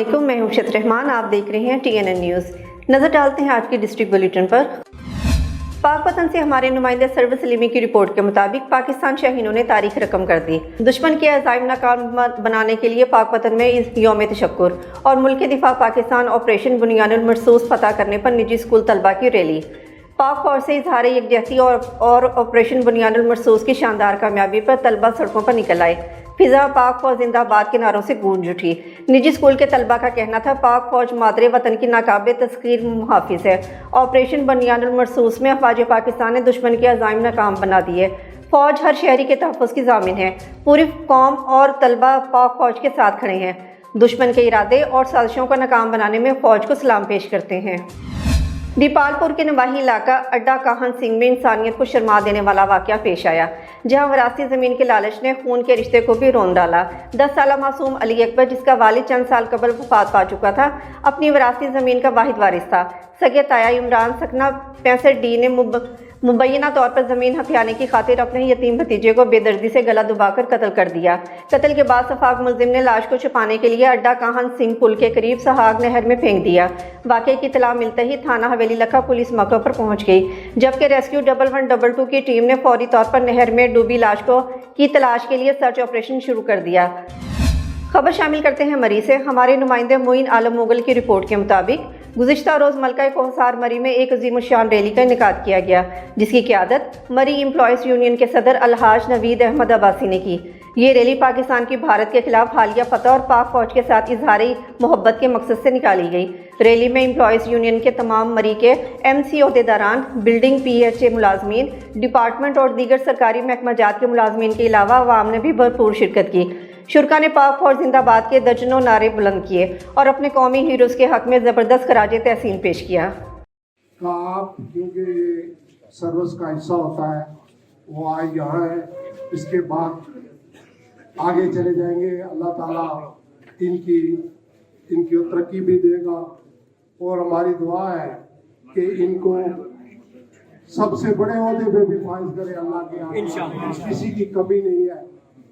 अस्सलामुअलैकुम, मैं हूं शत रहमान। आप देख रहे हैं TNN न्यूज़। नज़र डालते हैं आज की डिस्ट्रिक्ट बुलेटिन पर। पाक वतन से हमारे नुमाइंदे सरवर सलीमी की रिपोर्ट के मुताबिक पाकिस्तान शहीनों ने तारीख रकम कर दी। दुश्मन के अज़ाइम नाकाम बनाने के लिए पाक वतन में इस यौम तशक्कुर और मुल्क दिफा पाकिस्तान ऑपरेशन बुनियानुल मरसूस फतह करने पर निजी स्कूल तलबा की रैली। पाक फौज से इजहार यकजहती और ऑपरेशन बुनियानुल मरसूस की शानदार कामयाबी पर तलबा सड़कों पर निकल आए। फिजा पाक फौज जिंदाबाद के नारों से गूंज उठी। निजी स्कूल के तलबा का कहना था, पाक फौज मादरे वतन की नाकाबिल तस्कीर मुहाफिज है। ऑपरेशन बुनियानुल मरसूस में अफवाज पाकिस्तान ने दुश्मन के अज़ाइम नाकाम बना दिए। फौज हर शहरी के तहफ़्फ़ुज़ की ज़ामिन है। पूरी कौम और तलबा पाक फौज के साथ खड़े हैं। दुश्मन के इरादे और साजिशों को नाकाम बनाने में फौज को सलाम पेश करते हैं। दीपालपुर के नवाही इलाका अड्डा काहन सिंह में इंसानियत को शर्मा देने वाला वाक़या पेश आया, जहां वरासी ज़मीन के लालच ने खून के रिश्ते को भी रोन डाला। 10 साला मासूम अली अकबर, जिसका वालिद चंद साल कबल वफात पा चुका था, अपनी वरासी ज़मीन का वाहिद वारिस था। सगे ताया इमरान सकना 65D ने मुबैना तौर पर ज़मीन हथियाने की खातिर अपने यतीम भतीजे को बेदर्दी से गला दबाकर कत्ल कर दिया। कत्ल के बाद सफाक मुलजिम ने लाश को छुपाने के लिए अड्डा काहन सिंह पुल के करीब सहाग नहर में फेंक दिया। वाक़े की इत्तला मिलते ही थाना हवेली लखा पुलिस मौके पर पहुंच गई, जबकि रेस्क्यू 1112 की टीम ने फौरी तौर पर नहर में डूबी लाश की तलाश के लिए सर्च ऑपरेशन शुरू कर दिया। खबर शामिल करते हैं मरी से। हमारे नुमाइंदे मोइन आलम मुगल की रिपोर्ट के मुताबिक गुज़िश्ता रोज़ मलका कोहसार मरी में एक अज़ीमुश्शान रैली का इनेकाद किया गया, जिसकी क़ियादत मरी एम्प्लॉयज़ यूनियन के सदर अलहाज नवीद अहमद अब्बासी ने की। ये रैली पाकिस्तान की भारत के खिलाफ हालिया फतह और पाक फौज के साथ इजहारी मोहब्बत के मकसद से निकाली गई। रैली में एम्प्लॉयज़ यूनियन के तमाम मरी के MC ओहदेदारान, बिल्डिंग PHA मुलाजमीन, डिपार्टमेंट और दीगर सरकारी महकमाजात के मुलाजमीन के अलावा अवाम ने भी भरपूर शिरकत की। शुरका ने पाक फौज जिंदाबाद के दर्जनों नारे बुलंद किए और अपने कौमी हीरोज़ के हक में ज़बरदस्त खराजे तहसीन पेश किया। क्योंकि सर्विस का हिस्सा होता है, वो आज यहाँ है, इसके बाद आगे चले जाएंगे। अल्लाह ताला इनकी तरक्की भी देगा और हमारी दुआ है कि इनको सबसे बड़े ओहदे पे भी फाइज करे अल्लाह के यहाँ, किसी की कमी नहीं है।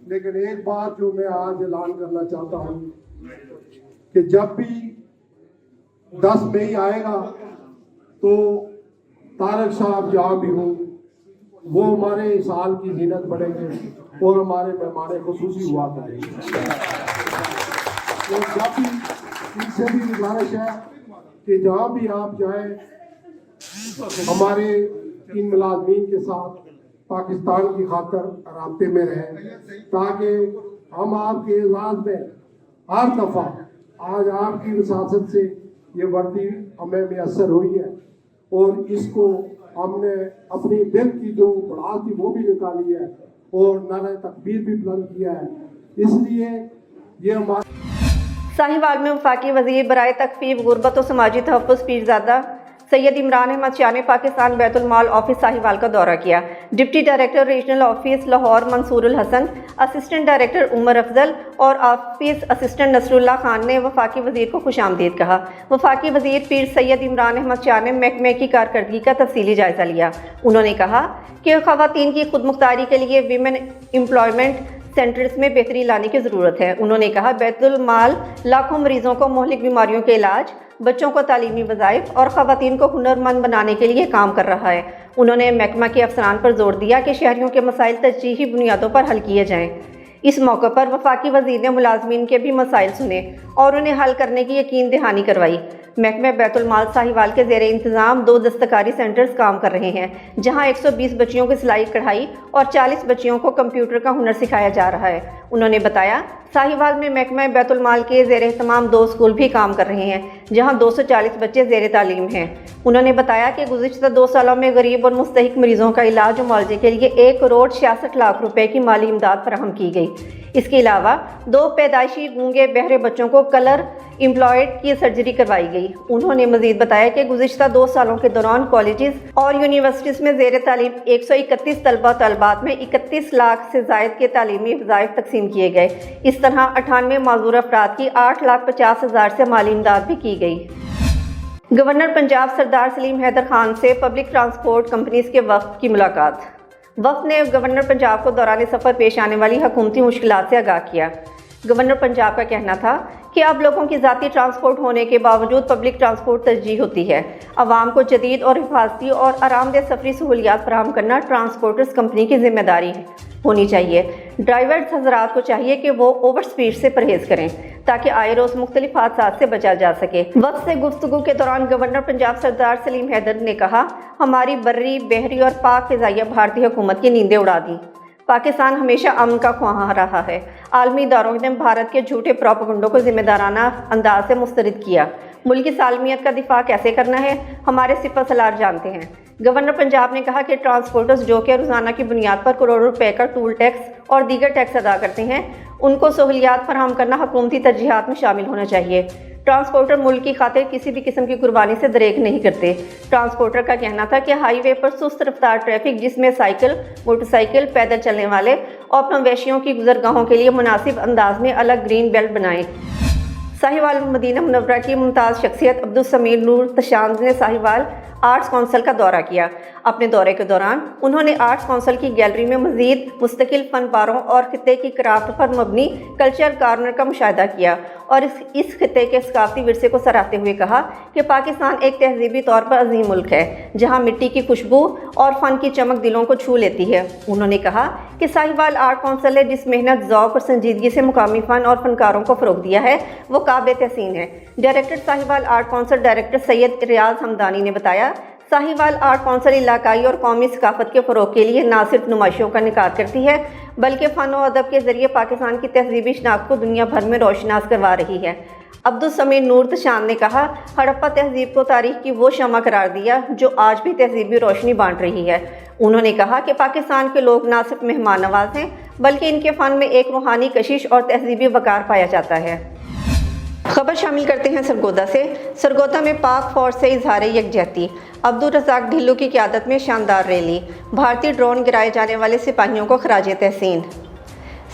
लेकिन एक बात जो मैं आज ऐलान करना चाहता हूँ कि जब भी 10 मई आएगा तो तारक साहब जहाँ भी हों वो हमारे साल की जीनत बढ़ेंगे और हमारे मेहमान खुसूसी हुआ करेंगे। तो जब भी इनसे भी गुजारिश है कि जहाँ भी आप जाएं हमारे इन मुलाजमीन के साथ पाकिस्तान की खातर राब्ते में रहें, ताकि हम आपके एजाज़ में हर दफ़ा आज आपकी वसासत से ये वर्दी हमें मैसर हुई है और इसको हमने अपनी दिल की जो बढ़ास थी वो भी निकाली है और नारे तकबीर भी बुलंद किया है। इसलिए ये हमारे साहिवाल में वफाकी वज़ीर बराए तकफ़ीफ गुरबत और समाजी तहफ़्फ़ुज़ पीरज़ादा सैयद इमरान अहमद शाह ने पाकिस्तान बैतुल माल ऑफिस साहिवाल का दौरा किया। Deputy director regional office Lahore Mansoorul Hasan, assistant director Umar Afzal और ऑफिस असिस्टेंट नसरुल्लाह खान ने वफाकी वज़ीर को खुशामदीद कहा। वफाकी वज़ीर पीर सैयद इमरान अहमद शाह ने महकमे की कारकर्दगी का तफसीली जायज़ा लिया। उन्होंने कहा कि ख़वातीन की खुद मुख्तारी के लिए वीमेन एम्प्लॉयमेंट सेंटर्स में बेहतरी लाने की ज़रूरत है। उन्होंने कहा, बैतुल माल लाखों मरीजों को मोहलिक बीमारियों के इलाज, बच्चों को तालीमी वज़ाइफ और ख़वातीन को हुनरमंद बनाने के लिए काम कर रहा है। उन्होंने महकमा के अफसरान पर जोर दिया कि शहरियों के मसाइल तरजीही बुनियादों पर हल किए जाएँ। इस मौके पर वफाकी वज़ीर ने मुलाजमीन के भी मसाइल सुने और उन्हें हल करने की यकीन दहानी करवाई। महकमे बैतुल माल साहिवाल के ज़ेरे इंतज़ाम 2 दस्तकारी सेंटर्स काम कर रहे हैं, जहां 120 बच्चियों को सिलाई कढ़ाई और 40 बच्चियों को कंप्यूटर का हुनर सिखाया जा रहा है। उन्होंने बताया, साहिवाल में महकमे बैतुल माल के ज़ेरे तमाम 2 स्कूल भी काम कर रहे हैं, जहां 240 बच्चे ज़ेरे तालीम हैं। उन्होंने बताया कि गुज़िश्ता 2 सालों में गरीब और मुस्तहिक मरीजों का इलाज और मुआवजे के लिए 1 करोड़ 66 लाख रुपए की माली इमदाद फराहम की गई। इसके अलावा 2 पैदाइशी गूंगे बहरे बच्चों को कलर एम्प्लॉयड की सर्जरी करवाई गई। उन्होंने मजीद बताया कि गुज़िश्ता 2 सालों के दौरान कॉलेजेस और यूनिवर्सिटीज़ में ज़ेर तालीम 131 तलबा तलबात में 31 लाख से ज़ायद के तालीमी वज़ाइफ तकसीम किए गए। इस तरह 98 माजूर अफराद की 8,50,000 से माली इमदाद भी की गई। गवर्नर पंजाब सरदार सलीम हैदर खान से पब्लिक ट्रांसपोर्ट कंपनीज के वफ़द की मुलाकात। वफ़द ने गवर्नर पंजाब को दौरान सफ़र पेश आने वाली हुकूमती मुश्किलात से आगाह किया। गवर्नर पंजाब का कहना था کہ اب لوگوں کی ذاتی ٹرانسپورٹ ہونے کے باوجود پبلک ٹرانسپورٹ ترجیح ہوتی ہے۔ عوام کو جدید اور حفاظتی اور آرام دہ سفری سہولیات فراہم کرنا ٹرانسپورٹرز کمپنی کی ذمہ داری ہونی چاہیے۔ ڈرائیورز حضرات کو چاہیے کہ وہ اوور سپیڈ سے پرہیز کریں تاکہ آئے روز مختلف حادثات سے بچا جا سکے۔ وقت سے گفتگو کے دوران گورنر پنجاب سردار سلیم حیدر نے کہا، ہماری بری، بحری اور پاک فضائیہ بھارتی حکومت کی نیندیں اڑا دی۔ پاکستان ہمیشہ امن کا خواہاں رہا ہے۔ عالمی اداروں نے بھارت کے جھوٹے پروپیگنڈوں کو ذمہ دارانہ انداز سے مسترد کیا۔ ملک کی سالمیت کا دفاع کیسے کرنا ہے، ہمارے سپہ سالار جانتے ہیں۔ گورنر پنجاب نے کہا کہ ٹرانسپورٹرز جو کہ روزانہ کی بنیاد پر کروڑوں روپے کا ٹول ٹیکس اور دیگر ٹیکس ادا کرتے ہیں، ان کو سہولیات فراہم کرنا حکومتی ترجیحات میں شامل ہونا چاہیے۔ ٹرانسپورٹر ملک کی خاطر کسی بھی قسم کی قربانی سے دریغ نہیں کرتے۔ ٹرانسپورٹر کا کہنا تھا کہ ہائی وے پر سست رفتار ٹریفک، جس میں سائیکل، موٹر سائیکل، پیدل چلنے والے اور مویشیوں کی گزرگاہوں کے لیے مناسب انداز میں الگ گرین بیلٹ بنائیں۔ ساہیوال مدینہ منورہ کی ممتاز شخصیت عبدالسمیع نور تشاند نے ساہیوال آرٹس کونسل کا دورہ کیا۔ اپنے دورے کے دوران انہوں نے آرٹس کونسل کی گیلری میں مزید مستقل فن پاروں اور خطے کی کرافٹ پر مبنی کلچر کارنر کا مشاہدہ کیا اور اس خطے کے ثقافتی ورثے کو سراہتے ہوئے کہا کہ پاکستان ایک تہذیبی طور پر عظیم ملک ہے جہاں مٹی کی خوشبو اور فن کی چمک دلوں کو چھو لیتی ہے۔ انہوں نے کہا کہ ساہیوال آرٹ کونسل نے جس محنت، ذوق اور سنجیدگی سے مقامی فن اور فنکاروں کو فروغ دیا ہے وہ قابل تحسین ہے۔ Director Sahiwal art council director Syed Riaz Hamdani نے بتایا، ساہیوال آرٹ کونسل علاقائی اور قومی ثقافت کے فروغ کے لیے نہ صرف نمائشوں کا انعقاد کرتی ہے بلکہ فن و ادب کے ذریعے پاکستان کی تہذیبی شناخت کو دنیا بھر میں روشناس کروا رہی ہے۔ عبدالسمیع نور تشاند نے کہا، ہڑپا تہذیب کو تاریخ کی وہ شمع قرار دیا جو آج بھی تہذیبی روشنی بانٹ رہی ہے۔ انہوں نے کہا کہ پاکستان کے لوگ نہ صرف مہمان نواز ہیں بلکہ ان کے فن میں ایک روحانی کشش اور تہذیبی وقار پایا جاتا ہے۔ خبر شامل کرتے ہیں سرگودا سے۔ سرگودا میں پاک فوج سے اظہار یکجہتی۔ عبدالرزاق ڈھلو کی قیادت میں شاندار ریلی۔ بھارتی ڈرون گرائے جانے والے سپاہیوں کو خراج تحسین۔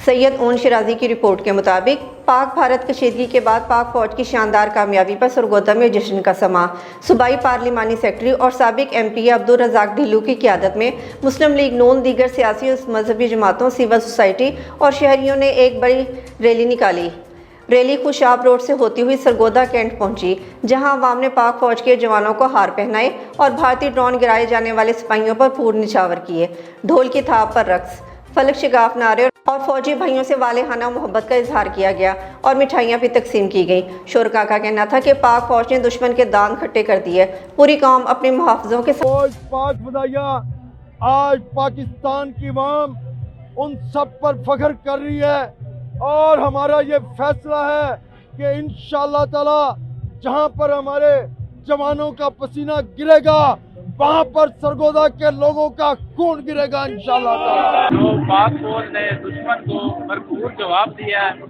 سید اون شرازی کی رپورٹ کے مطابق پاک بھارت کشیدگی کے بعد پاک فوج کی شاندار کامیابی پر سرگودا میں جشن کا سماں۔ صوبائی پارلیمانی سیکرٹری اور سابق ایم پی عبدالرزاق ڈھلو کی قیادت میں مسلم لیگ نون، دیگر سیاسی اور مذہبی جماعتوں، سول سوسائٹی اور شہریوں نے ایک بڑی ریلی نکالی۔ ریلی خوشاب روڈ سے ہوتی ہوئی سرگودا کینٹ پہنچی، جہاں عوام نے پاک فوج کے جوانوں کو ہار پہنائے اور بھارتی ڈرون گرائے جانے والے سپاہیوں پر پھول نچھاور کیے۔ ڈھول کی تھاپ پر رقص، فلک شگاف نعرے اور فوجی بھائیوں سے والہانہ محبت کا اظہار کیا گیا اور مٹھائیاں بھی تقسیم کی گئیں۔ شرکاء کا کہنا تھا کہ پاک فوج نے دشمن کے داند کھٹے کر دیے۔ پوری قوم اپنے محافظوں کے فوج پاک فضائیہ آج پاکستان کی عوام ان سب پر فخر کر رہی ہے اور ہمارا یہ فیصلہ ہے کہ انشاءاللہ تعالی جہاں پر ہمارے جوانوں کا پسینہ گرے گا وہاں پر سرگودا کے لوگوں کا خون گرے گا انشاءاللہ تعالی۔ جو پاک فوج نے دشمن کو بھرپور جواب دیا ہے،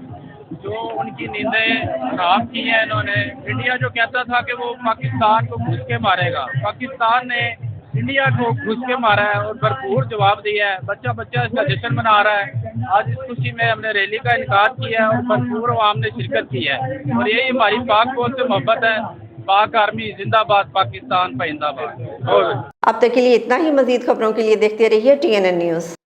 جو ان کی نیندیں خراب کی ہیں انہوں نے۔ انڈیا جو کہتا تھا کہ وہ پاکستان کو گھس کے مارے گا، پاکستان نے انڈیا کو گھس کے مارا ہے اور بھرپور جواب دیا ہے۔ بچہ بچہ اس کا جشن منا رہا ہے۔ آج اس خوشی میں ہم نے ریلی کا انعقاد کیا ہے اور بھرپور عوام نے شرکت کی ہے اور یہی ہماری پاک فوج سے محبت ہے۔ پاک آرمی زندہ باد، پاکستان پائندہ باد۔ اب تک کے لیے اتنا ہی۔ مزید خبروں کے لیے دیکھتے رہیے TNN نیوز۔